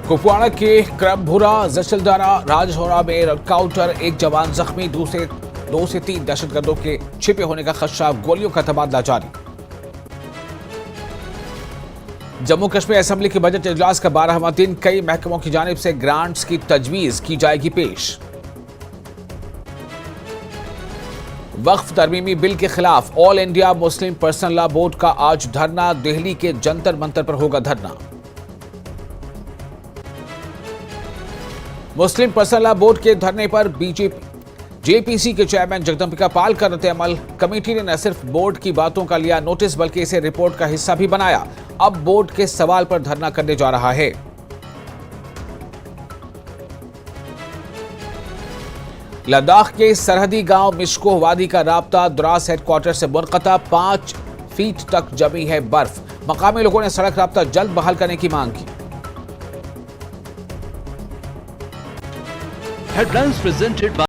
कुपवाड़ा के क्रमभुरा जसलदारा राजहोरा में एनकाउंटर, एक जवान जख्मी, दो से तीन दहशतगर्दों के छिपे होने का खदशा, गोलियों का तबादला जारी। जम्मू कश्मीर असेंबली की बजट इजलास का 12वां दिन, कई महकमों की जानिब से ग्रांट्स की तजवीज की जाएगी पेश। वक्फ तरमीमी बिल के खिलाफ all India Muslim personal law board का आज धरना, दिल्ली के जंतर मंतर पर होगा धरना। मुस्लिम पर्सनल लॉ बोर्ड के धरने पर जेपीसी के चेयरमैन जगदम्बिका पाल का रद्द अमल। कमेटी ने न सिर्फ बोर्ड की बातों का लिया नोटिस, बल्कि इसे रिपोर्ट का हिस्सा भी बनाया। अब बोर्ड के सवाल पर धरना करने जा रहा है। लद्दाख के सरहदी गांव मिशको वादी का राब्ता द्रास हेडक्वार्टर से मुनक़ता, 5 फीट तक जमी है बर्फ। मकामी लोगों ने सड़क राब्ता जल्द बहाल करने की मांग की। Headlines presented by